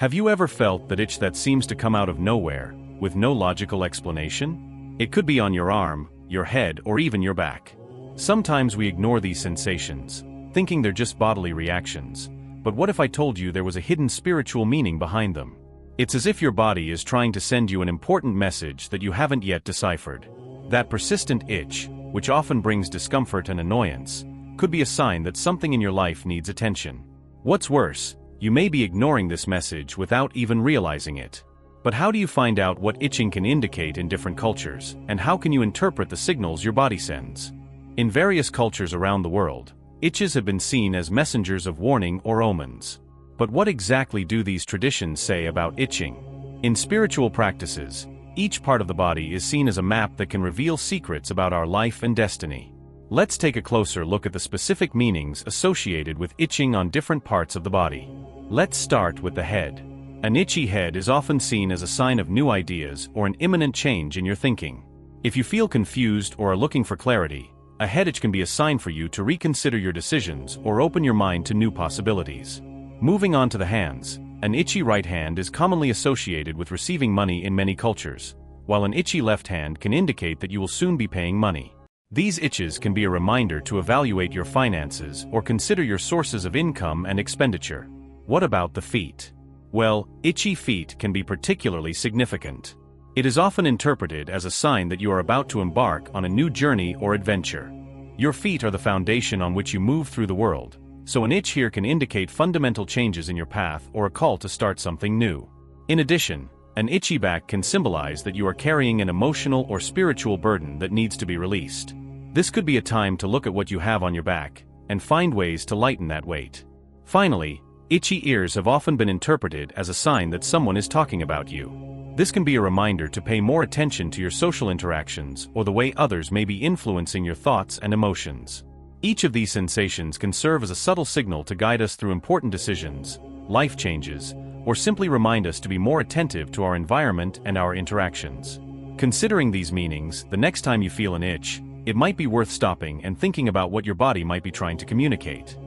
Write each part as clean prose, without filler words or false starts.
Have you ever felt that itch that seems to come out of nowhere, with no logical explanation? It could be on your arm, your head, or even your back. Sometimes we ignore these sensations, thinking they're just bodily reactions. But what if I told you there was a hidden spiritual meaning behind them? It's as if your body is trying to send you an important message that you haven't yet deciphered. That persistent itch, which often brings discomfort and annoyance, could be a sign that something in your life needs attention. What's worse, you may be ignoring this message without even realizing it. But how do you find out what itching can indicate in different cultures, and how can you interpret the signals your body sends? In various cultures around the world, itches have been seen as messengers of warning or omens. But what exactly do these traditions say about itching? In spiritual practices, each part of the body is seen as a map that can reveal secrets about our life and destiny. Let's take a closer look at the specific meanings associated with itching on different parts of the body. Let's start with the head. An itchy head is often seen as a sign of new ideas or an imminent change in your thinking. If you feel confused or are looking for clarity, a head itch can be a sign for you to reconsider your decisions or open your mind to new possibilities. Moving on to the hands, an itchy right hand is commonly associated with receiving money in many cultures, while an itchy left hand can indicate that you will soon be paying money. These itches can be a reminder to evaluate your finances or consider your sources of income and expenditure. What about the feet? Well, itchy feet can be particularly significant. It is often interpreted as a sign that you are about to embark on a new journey or adventure. Your feet are the foundation on which you move through the world, so an itch here can indicate fundamental changes in your path or a call to start something new. In addition, an itchy back can symbolize that you are carrying an emotional or spiritual burden that needs to be released. This could be a time to look at what you have on your back and find ways to lighten that weight. Finally, itchy ears have often been interpreted as a sign that someone is talking about you. This can be a reminder to pay more attention to your social interactions or the way others may be influencing your thoughts and emotions. Each of these sensations can serve as a subtle signal to guide us through important decisions, life changes, or simply remind us to be more attentive to our environment and our interactions. Considering these meanings, the next time you feel an itch, it might be worth stopping and thinking about what your body might be trying to communicate.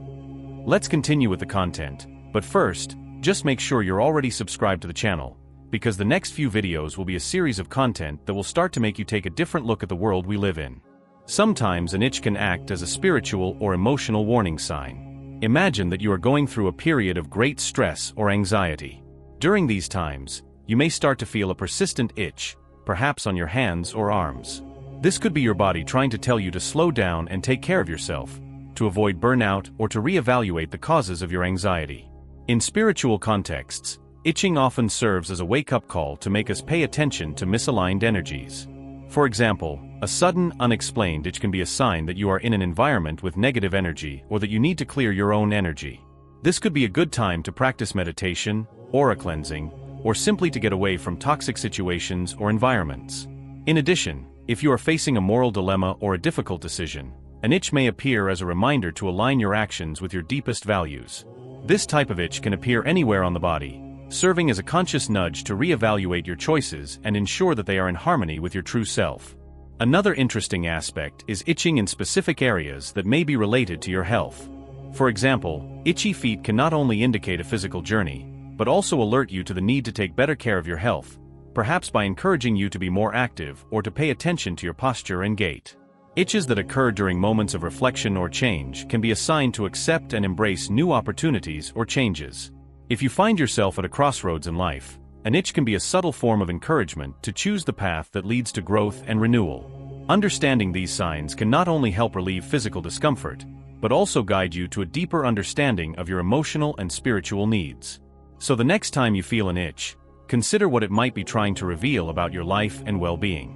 Let's continue with the content, but first, just make sure you're already subscribed to the channel, because the next few videos will be a series of content that will start to make you take a different look at the world we live in. Sometimes an itch can act as a spiritual or emotional warning sign. Imagine that you are going through a period of great stress or anxiety. During these times, you may start to feel a persistent itch, perhaps on your hands or arms. This could be your body trying to tell you to slow down and take care of yourself, to avoid burnout or to reevaluate the causes of your anxiety. In spiritual contexts, itching often serves as a wake-up call to make us pay attention to misaligned energies. For example, a sudden, unexplained itch can be a sign that you are in an environment with negative energy or that you need to clear your own energy. This could be a good time to practice meditation, aura cleansing, or simply to get away from toxic situations or environments. In addition, if you are facing a moral dilemma or a difficult decision, an itch may appear as a reminder to align your actions with your deepest values. This type of itch can appear anywhere on the body, serving as a conscious nudge to reevaluate your choices and ensure that they are in harmony with your true self. Another interesting aspect is itching in specific areas that may be related to your health. For example, itchy feet can not only indicate a physical journey, but also alert you to the need to take better care of your health, perhaps by encouraging you to be more active or to pay attention to your posture and gait. Itches that occur during moments of reflection or change can be a sign to accept and embrace new opportunities or changes. If you find yourself at a crossroads in life, an itch can be a subtle form of encouragement to choose the path that leads to growth and renewal. Understanding these signs can not only help relieve physical discomfort, but also guide you to a deeper understanding of your emotional and spiritual needs. So the next time you feel an itch, consider what it might be trying to reveal about your life and well-being.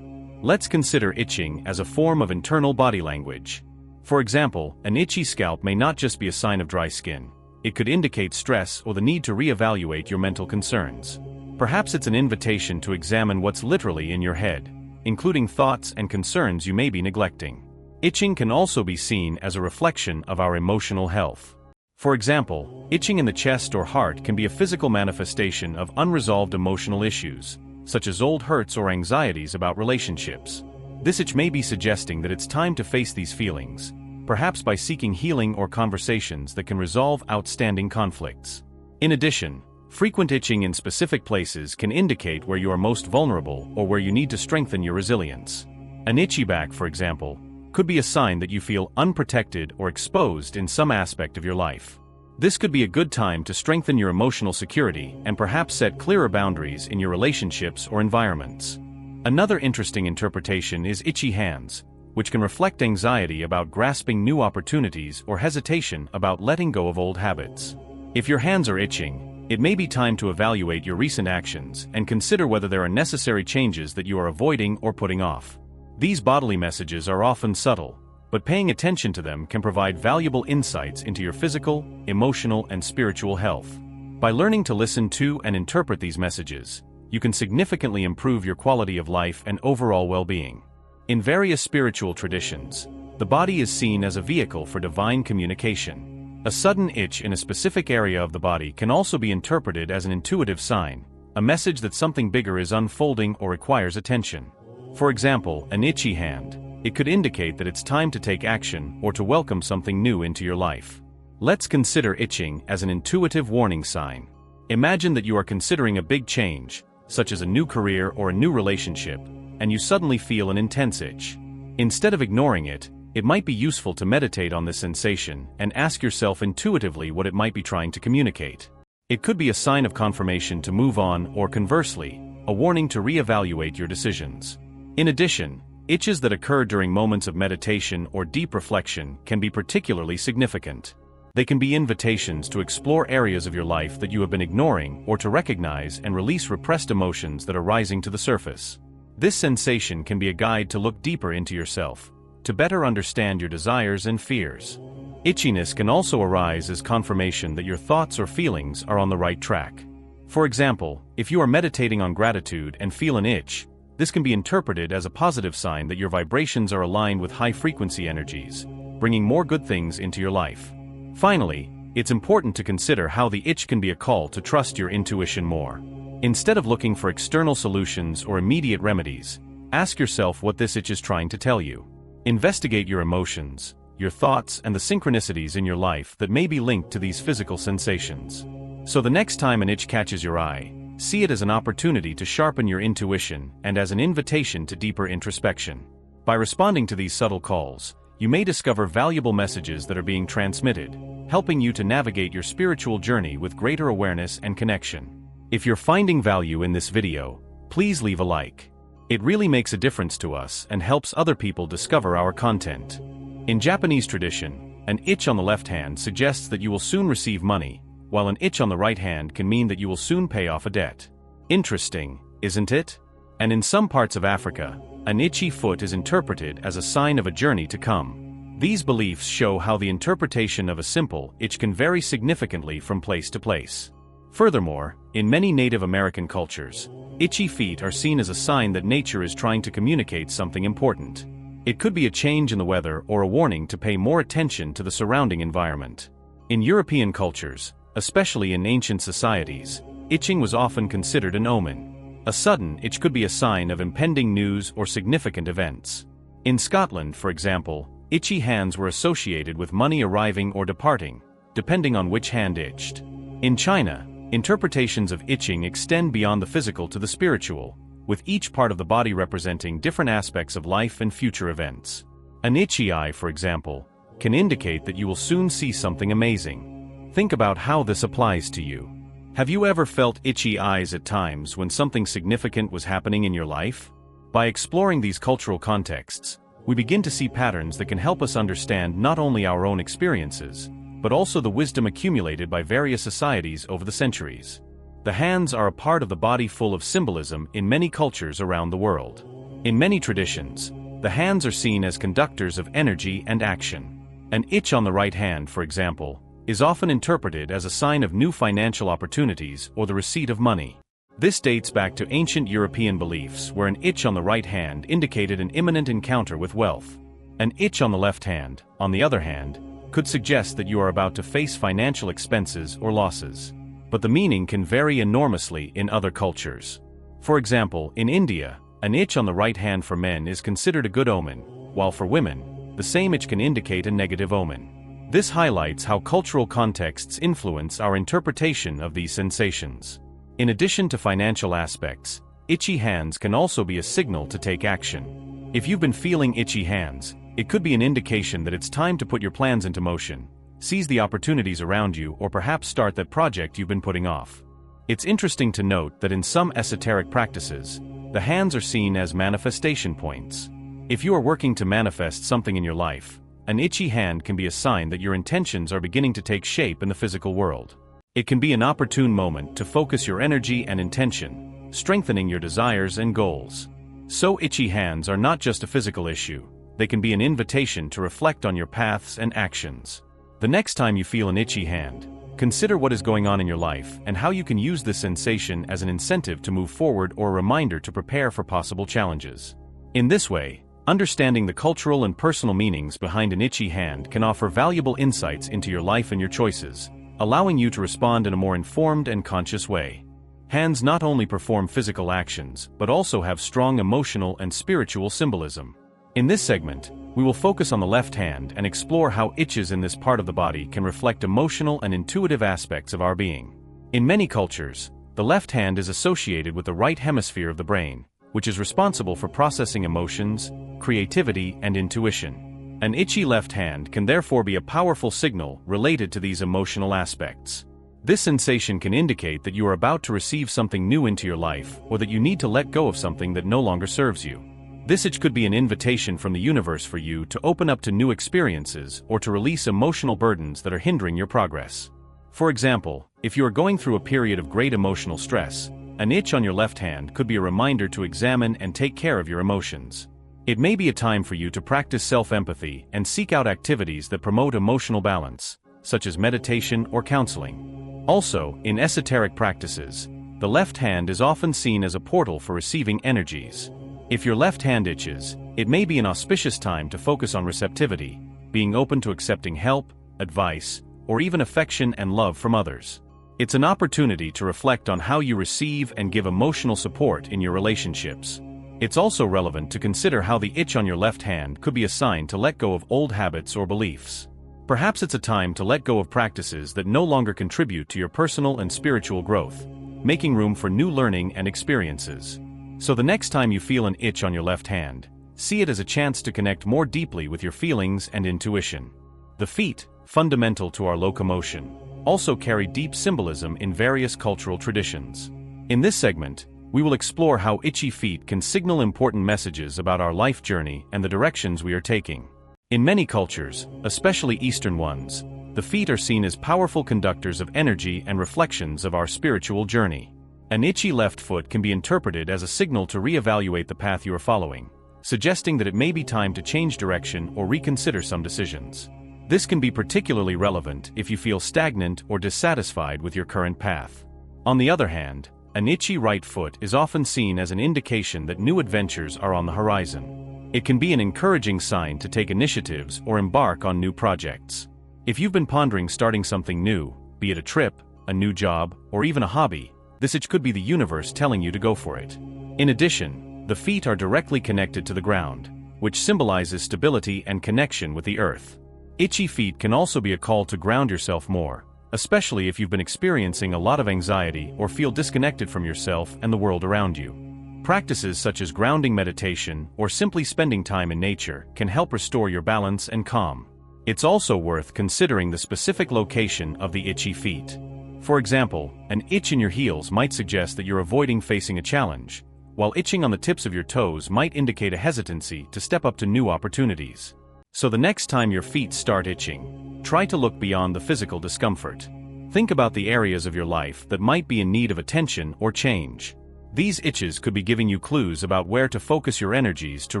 Let's consider itching as a form of internal body language. For example, an itchy scalp may not just be a sign of dry skin. It could indicate stress or the need to reevaluate your mental concerns. Perhaps it's an invitation to examine what's literally in your head, including thoughts and concerns you may be neglecting. Itching can also be seen as a reflection of our emotional health. For example, itching in the chest or heart can be a physical manifestation of unresolved emotional issues, such as old hurts or anxieties about relationships. This itch may be suggesting that it's time to face these feelings, perhaps by seeking healing or conversations that can resolve outstanding conflicts. In addition, Frequent itching in specific places can indicate where you are most vulnerable or where you need to strengthen your resilience. An itchy back, for example, could be a sign that you feel unprotected or exposed in some aspect of your life. This could be a good time to strengthen your emotional security and perhaps set clearer boundaries in your relationships or environments. Another interesting interpretation is itchy hands, which can reflect anxiety about grasping new opportunities or hesitation about letting go of old habits. If your hands are itching, it may be time to evaluate your recent actions and consider whether there are necessary changes that you are avoiding or putting off. These bodily messages are often subtle, but paying attention to them can provide valuable insights into your physical, emotional, and spiritual health. By learning to listen to and interpret these messages, you can significantly improve your quality of life and overall well-being. In various spiritual traditions, the body is seen as a vehicle for divine communication. A sudden itch in a specific area of the body can also be interpreted as an intuitive sign, a message that something bigger is unfolding or requires attention. For example, an itchy hand. It could indicate that it's time to take action or to welcome something new into your life. Let's consider itching as an intuitive warning sign. Imagine that you are considering a big change, such as a new career or a new relationship, and you suddenly feel an intense itch. Instead of ignoring it, it might be useful to meditate on this sensation and ask yourself intuitively what it might be trying to communicate. It could be a sign of confirmation to move on or, conversely, a warning to reevaluate your decisions. In addition, itches that occur during moments of meditation or deep reflection can be particularly significant. They can be invitations to explore areas of your life that you have been ignoring or to recognize and release repressed emotions that are rising to the surface. This sensation can be a guide to look deeper into yourself, to better understand your desires and fears. Itchiness can also arise as confirmation that your thoughts or feelings are on the right track. For example, if you are meditating on gratitude and feel an itch, this can be interpreted as a positive sign that your vibrations are aligned with high-frequency energies, bringing more good things into your life. Finally, it's important to consider how the itch can be a call to trust your intuition more. Instead of looking for external solutions or immediate remedies, ask yourself what this itch is trying to tell you. Investigate your emotions, your thoughts, and the synchronicities in your life that may be linked to these physical sensations. So the next time an itch catches your eye, see it as an opportunity to sharpen your intuition and as an invitation to deeper introspection. By responding to these subtle calls, you may discover valuable messages that are being transmitted, helping you to navigate your spiritual journey with greater awareness and connection. If you're finding value in this video, please leave a like. It really makes a difference to us and helps other people discover our content. In Japanese tradition, an itch on the left hand suggests that you will soon receive money, while an itch on the right hand can mean that you will soon pay off a debt. Interesting, isn't it? And in some parts of Africa, an itchy foot is interpreted as a sign of a journey to come. These beliefs show how the interpretation of a simple itch can vary significantly from place to place. Furthermore, in many Native American cultures, itchy feet are seen as a sign that nature is trying to communicate something important. It could be a change in the weather or a warning to pay more attention to the surrounding environment. In European cultures, especially in ancient societies, itching was often considered an omen. A sudden itch could be a sign of impending news or significant events. In Scotland, for example, itchy hands were associated with money arriving or departing, depending on which hand itched. In China, interpretations of itching extend beyond the physical to the spiritual, with each part of the body representing different aspects of life and future events. An itchy eye, for example, can indicate that you will soon see something amazing. Think about how this applies to you. Have you ever felt itchy eyes at times when something significant was happening in your life? By exploring these cultural contexts, we begin to see patterns that can help us understand not only our own experiences, but also the wisdom accumulated by various societies over the centuries. The hands are a part of the body full of symbolism in many cultures around the world. In many traditions, the hands are seen as conductors of energy and action. An itch on the right hand, for example, is often interpreted as a sign of new financial opportunities or the receipt of money. This dates back to ancient European beliefs where an itch on the right hand indicated an imminent encounter with wealth. An itch on the left hand, on the other hand, could suggest that you are about to face financial expenses or losses. But the meaning can vary enormously in other cultures. For example, in India, an itch on the right hand for men is considered a good omen, while for women, the same itch can indicate a negative omen. This highlights how cultural contexts influence our interpretation of these sensations. In addition to financial aspects, itchy hands can also be a signal to take action. If you've been feeling itchy hands, it could be an indication that it's time to put your plans into motion, seize the opportunities around you, or perhaps start that project you've been putting off. It's interesting to note that in some esoteric practices, the hands are seen as manifestation points. If you are working to manifest something in your life, an itchy hand can be a sign that your intentions are beginning to take shape in the physical world. It can be an opportune moment to focus your energy and intention, strengthening your desires and goals. So itchy hands are not just a physical issue, they can be an invitation to reflect on your paths and actions. The next time you feel an itchy hand, consider what is going on in your life and how you can use this sensation as an incentive to move forward or a reminder to prepare for possible challenges. In this way, understanding the cultural and personal meanings behind an itchy hand can offer valuable insights into your life and your choices, allowing you to respond in a more informed and conscious way. Hands not only perform physical actions, but also have strong emotional and spiritual symbolism. In this segment, we will focus on the left hand and explore how itches in this part of the body can reflect emotional and intuitive aspects of our being. In many cultures, the left hand is associated with the right hemisphere of the brain, which is responsible for processing emotions, creativity, and intuition. An itchy left hand can therefore be a powerful signal related to these emotional aspects. This sensation can indicate that you are about to receive something new into your life, or that you need to let go of something that no longer serves you. This itch could be an invitation from the universe for you to open up to new experiences or to release emotional burdens that are hindering your progress. For example, if you are going through a period of great emotional stress, an itch on your left hand could be a reminder to examine and take care of your emotions. It may be a time for you to practice self-empathy and seek out activities that promote emotional balance, such as meditation or counseling. Also, in esoteric practices, the left hand is often seen as a portal for receiving energies. If your left hand itches, it may be an auspicious time to focus on receptivity, being open to accepting help, advice, or even affection and love from others. It's an opportunity to reflect on how you receive and give emotional support in your relationships. It's also relevant to consider how the itch on your left hand could be a sign to let go of old habits or beliefs. Perhaps it's a time to let go of practices that no longer contribute to your personal and spiritual growth, making room for new learning and experiences. So the next time you feel an itch on your left hand, see it as a chance to connect more deeply with your feelings and intuition. The feet, fundamental to our locomotion, also carry deep symbolism in various cultural traditions. In this segment, we will explore how itchy feet can signal important messages about our life journey and the directions we are taking. In many cultures, especially Eastern ones, the feet are seen as powerful conductors of energy and reflections of our spiritual journey. An itchy left foot can be interpreted as a signal to reevaluate the path you are following, suggesting that it may be time to change direction or reconsider some decisions. This can be particularly relevant if you feel stagnant or dissatisfied with your current path. On the other hand, an itchy right foot is often seen as an indication that new adventures are on the horizon. It can be an encouraging sign to take initiatives or embark on new projects. If you've been pondering starting something new, be it a trip, a new job, or even a hobby, this itch could be the universe telling you to go for it. In addition, the feet are directly connected to the ground, which symbolizes stability and connection with the earth. Itchy feet can also be a call to ground yourself more, especially if you've been experiencing a lot of anxiety or feel disconnected from yourself and the world around you. Practices such as grounding meditation or simply spending time in nature can help restore your balance and calm. It's also worth considering the specific location of the itchy feet. For example, an itch in your heels might suggest that you're avoiding facing a challenge, while itching on the tips of your toes might indicate a hesitancy to step up to new opportunities. So the next time your feet start itching, try to look beyond the physical discomfort. Think about the areas of your life that might be in need of attention or change. These itches could be giving you clues about where to focus your energies to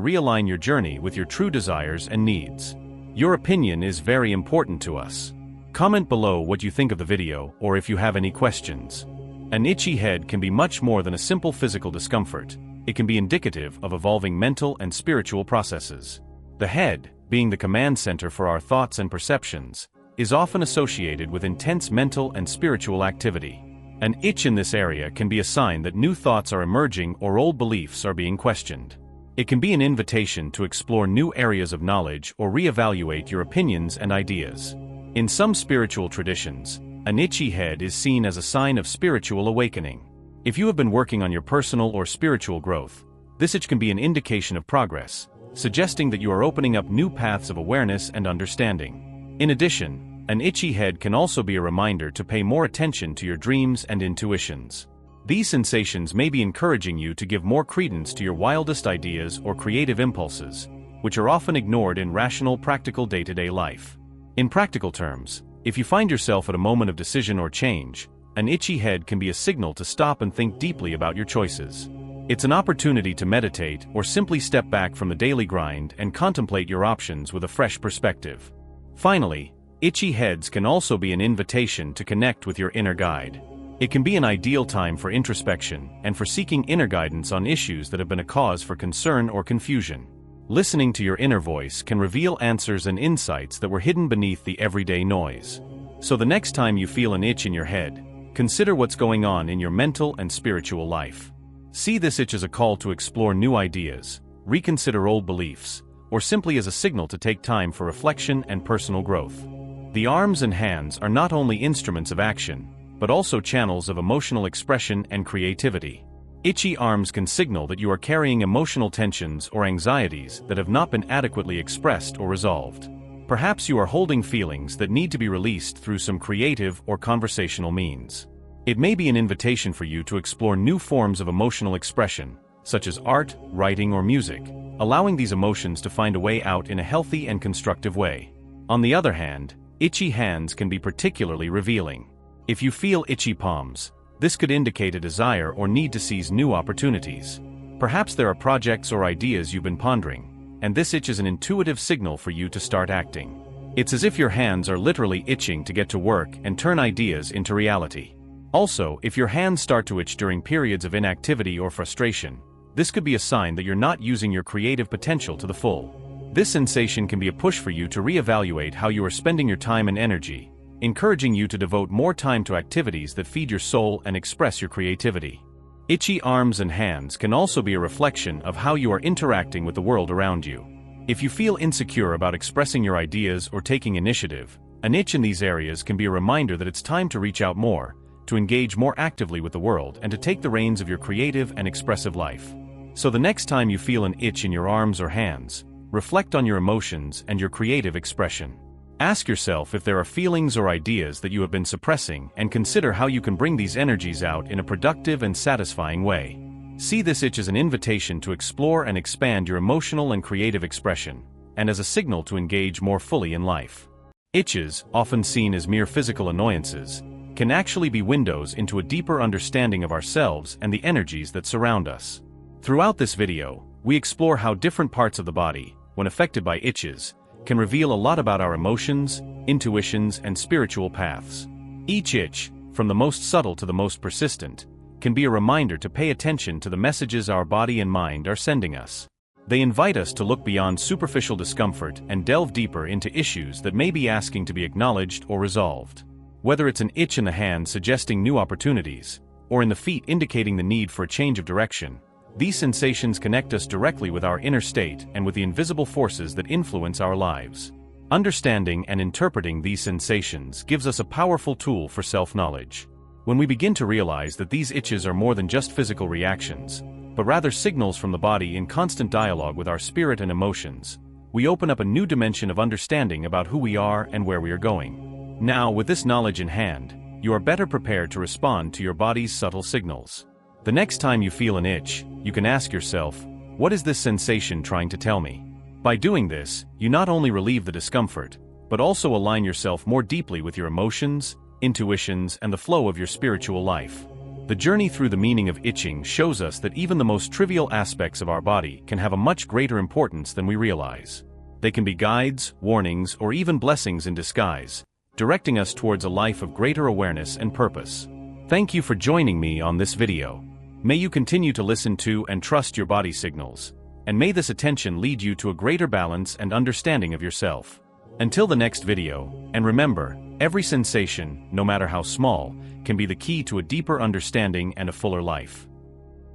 realign your journey with your true desires and needs. Your opinion is very important to us. Comment below what you think of the video or if you have any questions. An itchy head can be much more than a simple physical discomfort. It can be indicative of evolving mental and spiritual processes. The head, being the command center for our thoughts and perceptions, is often associated with intense mental and spiritual activity. An itch in this area can be a sign that new thoughts are emerging or old beliefs are being questioned. It can be an invitation to explore new areas of knowledge or reevaluate your opinions and ideas. In some spiritual traditions, an itchy head is seen as a sign of spiritual awakening. If you have been working on your personal or spiritual growth, this itch can be an indication of progress, suggesting that you are opening up new paths of awareness and understanding. In addition, an itchy head can also be a reminder to pay more attention to your dreams and intuitions. These sensations may be encouraging you to give more credence to your wildest ideas or creative impulses, which are often ignored in rational, practical day-to-day life. In practical terms, if you find yourself at a moment of decision or change, an itchy head can be a signal to stop and think deeply about your choices. It's an opportunity to meditate or simply step back from the daily grind and contemplate your options with a fresh perspective. Finally, itchy heads can also be an invitation to connect with your inner guide. It can be an ideal time for introspection and for seeking inner guidance on issues that have been a cause for concern or confusion. Listening to your inner voice can reveal answers and insights that were hidden beneath the everyday noise. So the next time you feel an itch in your head, consider what's going on in your mental and spiritual life. See this itch as a call to explore new ideas, reconsider old beliefs, or simply as a signal to take time for reflection and personal growth. The arms and hands are not only instruments of action, but also channels of emotional expression and creativity. Itchy arms can signal that you are carrying emotional tensions or anxieties that have not been adequately expressed or resolved. Perhaps you are holding feelings that need to be released through some creative or conversational means. It may be an invitation for you to explore new forms of emotional expression, such as art, writing, or music, allowing these emotions to find a way out in a healthy and constructive way. On the other hand, itchy hands can be particularly revealing. If you feel itchy palms, this could indicate a desire or need to seize new opportunities. Perhaps there are projects or ideas you've been pondering, and this itch is an intuitive signal for you to start acting. It's as if your hands are literally itching to get to work and turn ideas into reality. Also, if your hands start to itch during periods of inactivity or frustration, this could be a sign that you're not using your creative potential to the full. This sensation can be a push for you to reevaluate how you are spending your time and energy, encouraging you to devote more time to activities that feed your soul and express your creativity. Itchy arms and hands can also be a reflection of how you are interacting with the world around you. If you feel insecure about expressing your ideas or taking initiative, an itch in these areas can be a reminder that it's time to reach out more, to engage more actively with the world, and to take the reins of your creative and expressive life. So the next time you feel an itch in your arms or hands, reflect on your emotions and your creative expression. Ask yourself if there are feelings or ideas that you have been suppressing, and consider how you can bring these energies out in a productive and satisfying way. See this itch as an invitation to explore and expand your emotional and creative expression, and as a signal to engage more fully in life. Itches, often seen as mere physical annoyances, can actually be windows into a deeper understanding of ourselves and the energies that surround us. Throughout this video, we explore how different parts of the body, when affected by itches, can reveal a lot about our emotions, intuitions, and spiritual paths. Each itch, from the most subtle to the most persistent, can be a reminder to pay attention to the messages our body and mind are sending us. They invite us to look beyond superficial discomfort and delve deeper into issues that may be asking to be acknowledged or resolved. Whether it's an itch in the hand suggesting new opportunities, or in the feet indicating the need for a change of direction, these sensations connect us directly with our inner state and with the invisible forces that influence our lives. Understanding and interpreting these sensations gives us a powerful tool for self-knowledge. When we begin to realize that these itches are more than just physical reactions, but rather signals from the body in constant dialogue with our spirit and emotions, we open up a new dimension of understanding about who we are and where we are going. Now, with this knowledge in hand, you are better prepared to respond to your body's subtle signals. The next time you feel an itch, you can ask yourself, what is this sensation trying to tell me? By doing this, you not only relieve the discomfort, but also align yourself more deeply with your emotions, intuitions, and the flow of your spiritual life. The journey through the meaning of itching shows us that even the most trivial aspects of our body can have a much greater importance than we realize. They can be guides, warnings, or even blessings in disguise, directing us towards a life of greater awareness and purpose. Thank you for joining me on this video. May you continue to listen to and trust your body signals, and may this attention lead you to a greater balance and understanding of yourself. Until the next video, and remember, every sensation, no matter how small, can be the key to a deeper understanding and a fuller life.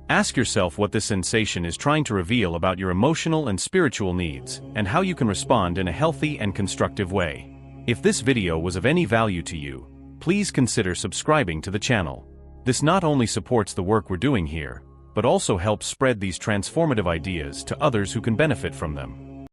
Ask yourself what this sensation is trying to reveal about your emotional and spiritual needs, and how you can respond in a healthy and constructive way. If this video was of any value to you, please consider subscribing to the channel. This not only supports the work we're doing here, but also helps spread these transformative ideas to others who can benefit from them.